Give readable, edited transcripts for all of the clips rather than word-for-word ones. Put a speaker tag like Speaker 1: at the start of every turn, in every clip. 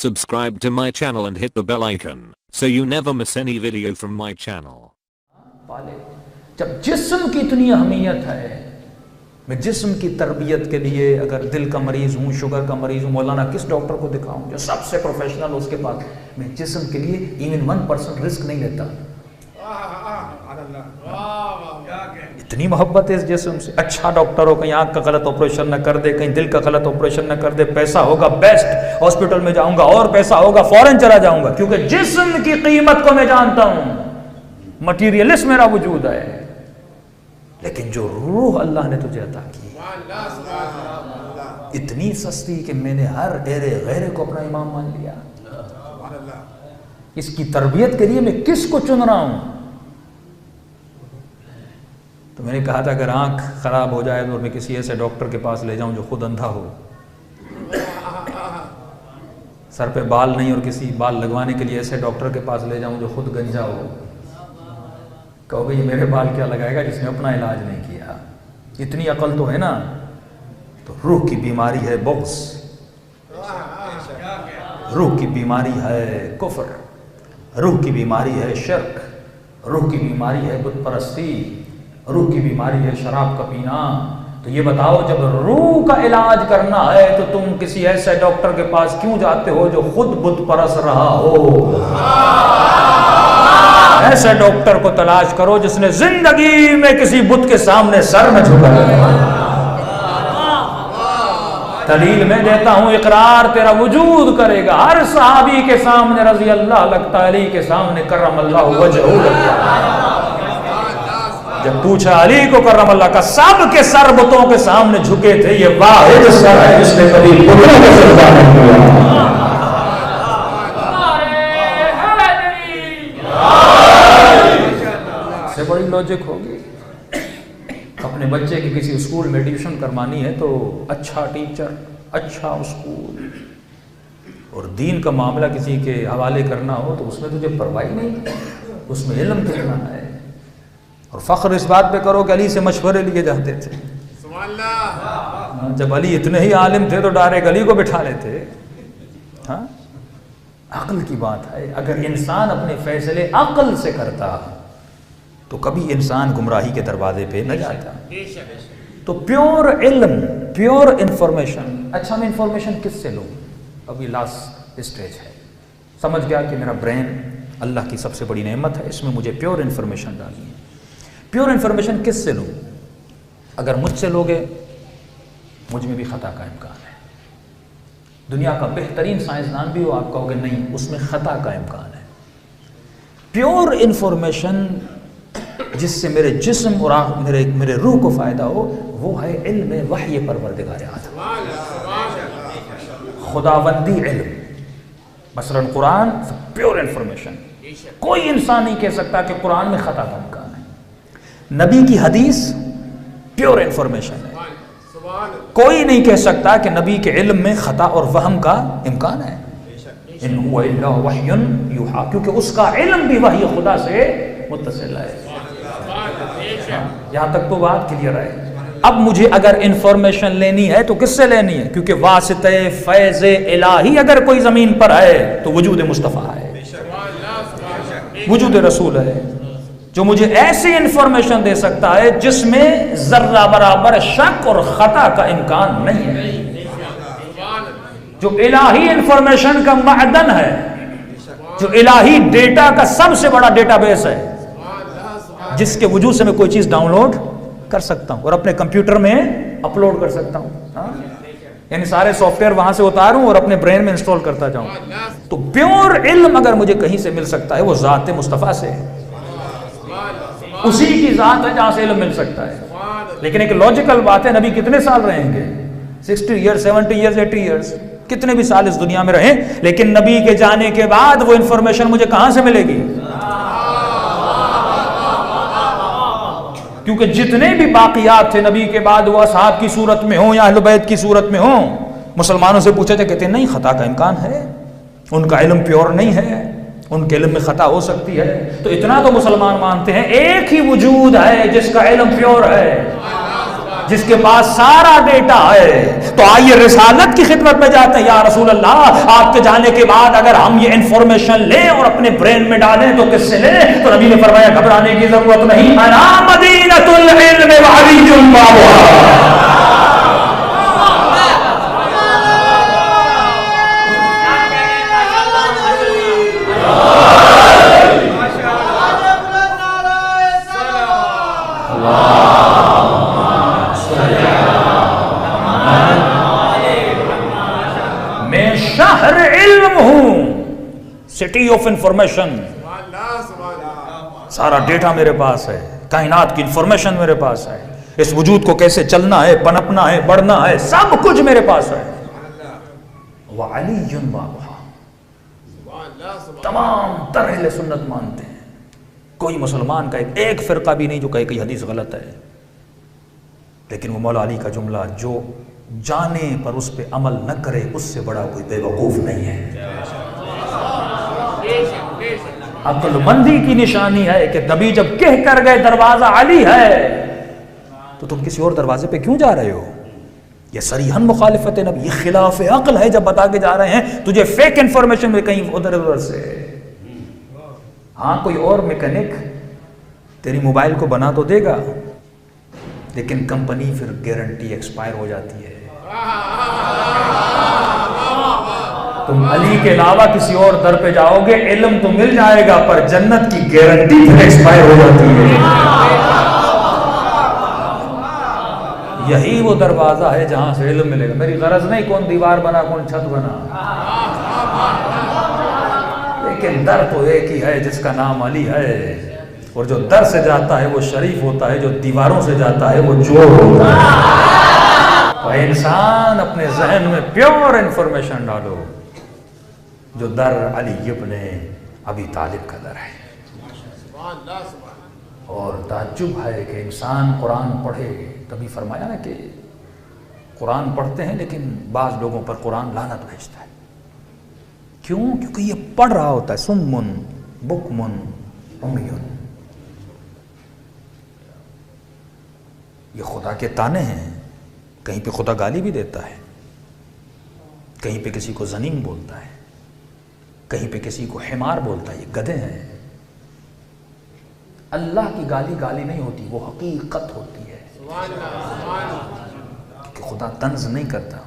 Speaker 1: Subscribe to my channel and hit the bell icon so you never miss any video from my channel.
Speaker 2: पाले जब जिस्म की इतनी अहमियत है, मैं जिस्म की तरबियत के लिए अगर दिल का मरीज हूँ, शुगर का मरीज हूँ, मौलाना किस डॉक्टर को दिखाऊं जो सबसे प्रोफेशनल उसके पास, मैं जिस्म के लिए इवन 1% रिस्क नहीं लेता। इतनी मोहब्बत है इस जिस्म से। अच्छा डॉक्टर हो, कहीं आंख का गलत ऑपरेशन न कर दे, कहीं दिल का गलत ऑपरेशन न कर दे, पैसा होगा बेस्ट हॉस्पिटल में जाऊंगा, और पैसा होगा फौरन चला जाऊंगा, क्योंकि जिस्म की कीमत को मैं जानता हूं। मटीरियलिस्ट मेरा वजूद है, लेकिन जो रूह अल्लाह ने तुझे अता की इतनी सस्ती कि मैंने हर एरे गैरे को अपना इमाम मान लिया। इसकी तरबियत के लिए मैं किस को चुन रहा हूं? तो मैंने कहा था अगर आंख खराब हो जाए तो मैं किसी ऐसे डॉक्टर के पास ले जाऊं जो खुद अंधा हो, सर पे बाल नहीं और किसी बाल लगवाने के लिए ऐसे डॉक्टर के पास ले जाऊं जो खुद गंजा हो। कहोगे ये मेरे बाल क्या लगाएगा जिसने अपना इलाज नहीं किया। इतनी अकल तो है ना। तो रूह की बीमारी है बुग़्ज़, रूह की बीमारी है कुफ्र, रूह की बीमारी है शिर्क, रूह की बीमारी है बुत परस्ती, रूह की बीमारी है शराब का पीना। तो ये बताओ जब रूह का इलाज करना है तो तुम किसी ऐसे डॉक्टर के पास क्यों जाते हो जो खुद बुत परस्त रहा हो? ऐसे डॉक्टर को तलाश करो जिसने जिंदगी में किसी बुत के सामने सर न झुकाया। दलील में देता हूं, इकरार तेरा वजूद करेगा। हर सहाबी के सामने रजी अल्लाह लगता, अली के सामने करम अल्लाह वजहू लगता। जब पूछा अली को करम अल्लाह का, सब के सर बुतों के सामने झुके थे, ये वाहिद सर है जिसने कभी बुतों को सजदा नहीं किया। से बड़ी लॉजिक होगी। अपने बच्चे की किसी स्कूल में एडमिशन करवानी है तो अच्छा टीचर, अच्छा स्कूल, और दीन का मामला किसी के हवाले करना हो तो उसमें तुझे परवाह नहीं, उसमें इल्म कितना है। और फख्र इस बात पे करो कि अली से मशवरे लिए जाते थे। जब अली इतने ही आलिम थे तो डायरेक्ट अली को बिठा लेते। हाँ, अक्ल की बात है। अगर इंसान अपने फैसले अक्ल से करता तो कभी इंसान गुमराही के दरवाजे पे न जाता। तो प्योर इल्म, प्योर इंफॉर्मेशन। अच्छा मैं इंफॉर्मेशन किससे लूँ? अभी लास्ट स्टेज है, समझ गया कि मेरा ब्रेन अल्लाह की सबसे बड़ी नेमत है, इसमें मुझे प्योर इंफॉर्मेशन डालनी है। प्योर इंफॉर्मेशन किससे लूँ? अगर मुझसे लोगे, मुझ में भी खता का इम्कान है। दुनिया का बेहतरीन साइंसदान भी हो, आप कहोगे नहीं, उसमें खता का इम्कान है। प्योर इंफॉर्मेशन जिससे मेरे जिस्म और मेरे रूह को फायदा हो, वो है इल्म वही परवरदिगार आज़म, खुदावंदी इल्म। मसलन कुरान प्योर इंफॉर्मेशन। कोई इंसान नहीं कह सकता कि कुरान में खता का इम्कान है। नबी की हदीस प्योर इंफॉर्मेशन है। कोई नहीं कह सकता कि नबी के इल्म में खता और वहम का इम्कान है। इन हुवा इल्ला वह्युन यूहा, क्योंकि उसका इल्म भी वही खुदा से मुत्तसिल है। यहां तक तो बात क्लियर है। अब मुझे अगर इंफॉर्मेशन लेनी है तो किससे लेनी है? क्योंकि वास्ते फैज़ इलाही अगर कोई जमीन पर है तो वजूद मुस्तफ़ा है, वजूद रसूल है, जो मुझे ऐसी इंफॉर्मेशन दे सकता है जिसमें जर्रा बराबर शक और खता का इम्कान नहीं है, जो इलाही इंफॉर्मेशन का मादन है, जो इलाही डेटा का सबसे बड़ा डेटाबेस है, जिसके वजूद से मैं कोई चीज डाउनलोड कर सकता हूं और अपने कंप्यूटर में अपलोड कर सकता हूं। यानी सारे सॉफ्टवेयर वहां से उतारूं और अपने ब्रेन में इंस्टॉल करता जाऊं। तो प्योर इल्म अगर मुझे कहीं से मिल सकता है वो ज़ात मुस्तफ़ा से है। उसी की ज़ात है जहां से इल्म मिल सकता है। लेकिन एक लॉजिकल बात है, नबी कितने साल रहेंगे? 60 ईयर्स, 70 ईयर्स, 80 ईयर्स, कितने भी साल इस दुनिया में रहे, लेकिन नबी के जाने के बाद वो इंफॉर्मेशन मुझे कहां से मिलेगी? क्योंकि जितने भी बाकियात थे नबी के बाद, वो असहाब की सूरत में हो या अहले बैत की सूरत में हो, मुसलमानों से पूछे थे, कहते नहीं खता का इम्कान है, उनका इल्म प्योर नहीं है, उनके इल्म में खता हो सकती है। तो इतना तो मुसलमान मानते हैं एक ही वजूद है जिसका इल्म प्योर है, جس کے پاس سارا ڈیٹا ہے. تو آئیے رسالت کی خدمت میں جاتے ہیں. یا رسول اللہ آپ کے جانے کے بعد اگر ہم یہ انفارمیشن لیں اور اپنے برین میں ڈالیں تو کس سے لیں؟ تو نبی نے فرمایا گھبرانے کی ضرورت نہیں. انا مدینۃ العلم وعلی بابها. شہر علم ہوں، سٹی آف انفارمیشن. سارا ڈیٹا میرے پاس ہے، کائنات کی انفارمیشن میرے پاس ہے، اس وجود کو کیسے چلنا ہے، پنپنا ہے، بڑھنا ہے، سب کچھ میرے پاس ہے. وعلی بابها. تمام تر اہل سنت مانتے ہیں. کوئی مسلمان کا ایک فرقہ بھی نہیں جو کہے کہ حدیث غلط ہے. لیکن وہ مولا علی کا جملہ، جو جانے پر اس پہ عمل نہ کرے اس سے بڑا کوئی بے وقوف نہیں ہے. عقل مندی کی نشانی ہے کہ نبی جب کہہ کر گئے دروازہ علی ہے تو تم کسی اور دروازے پہ کیوں جا رہے ہو؟ یہ صریحاً مخالفت نبی، یہ خلاف عقل ہے. جب بتا کے جا رہے ہیں تجھے فیک انفارمیشن میں کہیں ادھر ادھر سے. ہاں کوئی اور میکینک تیری موبائل کو بنا تو دے گا، لیکن کمپنی پھر گارنٹی ایکسپائر ہو جاتی ہے. تم علی کے علاوہ کسی اور در پہ جاؤ گے، علم تو مل جائے گا پر جنت کی گارنٹی پھر ایکسپائر ہو جاتی ہے. یہی وہ دروازہ ہے جہاں سے علم ملے گا. میری غرض نہیں کون دیوار بنا کون چھت بنا، لیکن در تو ایک ہی ہے جس کا نام علی ہے. اور جو در سے جاتا ہے وہ شریف ہوتا ہے، جو دیواروں سے جاتا ہے وہ چور ہوتا ہے. تو انسان اپنے ذہن میں پیور انفارمیشن ڈالو. جو در علی ابن ابی طالب کا در ہے. اور تعجب ہے کہ انسان قرآن پڑھے. تبھی فرمایا نا کہ قرآن پڑھتے ہیں لیکن بعض لوگوں پر قرآن لعنت بھیجتا ہے. کیوں؟ کیونکہ یہ پڑھ رہا ہوتا ہے سمن بکمن عمیون. یہ خدا کے تانے ہیں. کہیں پہ خدا گالی بھی دیتا ہے، کہیں پہ کسی کو زنیم بولتا ہے، کہیں پہ کسی کو حمار بولتا ہے. یہ گدھے ہیں. اللہ کی گالی گالی نہیں ہوتی، وہ حقیقت ہوتی ہے. کہ خدا طنز نہیں کرتا،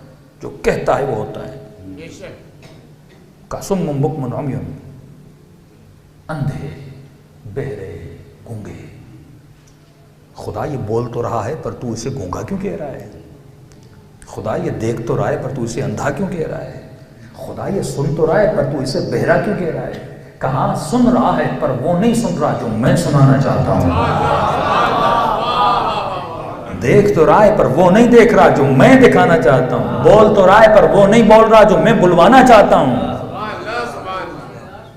Speaker 2: جو کہتا ہے وہ ہوتا ہے. کاسم بکمن عمیون، اندھے بہرے گونگے. خدا یہ بول تو رہا ہے پر تو اسے گونگا کیوں کہہ رہا ہے؟ خدا یہ دیکھ تو رہا ہے پر تو اسے اندھا کیوں کہہ رہا ہے؟ خدا یہ سن تو رہا ہے پر تو اسے بہرا کیوں کہہ رہا ہے؟ کہاں سن رہا ہے پر وہ نہیں سن رہا جو میں سنانا چاہتا ہوں. دیکھ تو رہا ہے پر وہ نہیں دیکھ رہا جو میں دکھانا چاہتا ہوں. بول تو رہا ہے پر وہ نہیں بول رہا جو میں بلوانا چاہتا ہوں.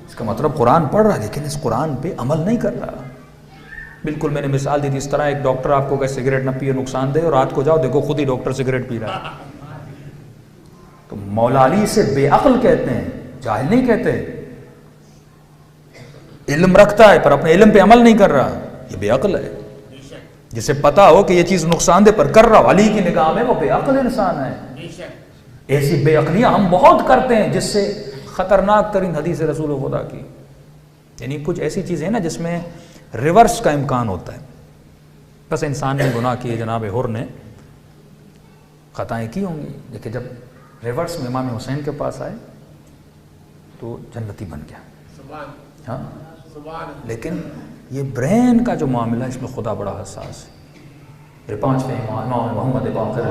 Speaker 2: اس کا مطلب قرآن پڑھ رہا لیکن اس قرآن پہ عمل نہیں کر رہا. بالکل میں نے مثال دی تھی اس طرح ایک ڈاکٹر آپ کو کہ سگریٹ نہ پیے نقصان دے، اور رات کو جاؤ دیکھو خود ہی ڈاکٹر سگریٹ پی رہا ہے. تو مولا علی سے بے عقل کہتے ہیں، جاہل نہیں کہتے. علم رکھتا ہے پر اپنے علم پہ عمل نہیں کر رہا، یہ بے عقل ہے. جسے پتا ہو کہ یہ چیز نقصان دہ پر کر رہا ہو، علی کی نگاہ میں وہ بے عقل انسان ہے. ایسی بے عقلیاں ہم بہت کرتے ہیں جس سے خطرناک ترین حدیث رسول خدا کی، یعنی کچھ ایسی چیزیں نا جس میں ریورس کا امکان ہوتا ہے. بس انسان نے گناہ کیے، جناب حر نے خطائیں کی ہوں گی، لیکن جب ریورس میں امام حسین کے پاس آئے تو جنتی بن گیا. ہاں لیکن یہ برین کا جو معاملہ ہے اس میں خدا بڑا حساس ہے. میرے پانچویں امام محمد باقر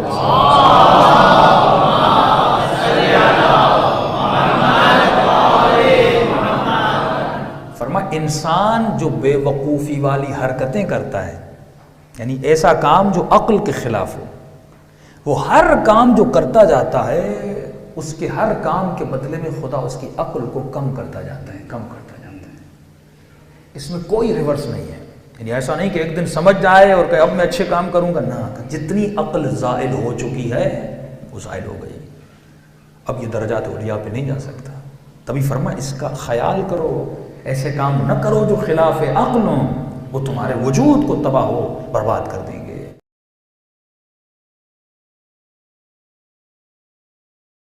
Speaker 2: فرما انسان جو بے وقوفی والی حرکتیں کرتا ہے، یعنی ایسا کام جو عقل کے خلاف ہو، وہ ہر کام جو کرتا جاتا ہے اس کے ہر کام کے بدلے میں خدا اس کی عقل کو کم کرتا جاتا ہے، کم کرتا جاتا ہے. اس میں کوئی ریورس نہیں ہے. یعنی ایسا نہیں کہ ایک دن سمجھ جائے اور کہ اب میں اچھے کام کروں گا، نہ. جتنی عقل زائل ہو چکی ہے وہ زائل ہو گئی. اب یہ درجات اولیاء پہ نہیں جا سکتا. تبھی فرما اس کا خیال کرو، ایسے کام نہ کرو جو خلاف عقل ہوں، وہ تمہارے وجود کو تباہ ہو برباد کر دیں گے.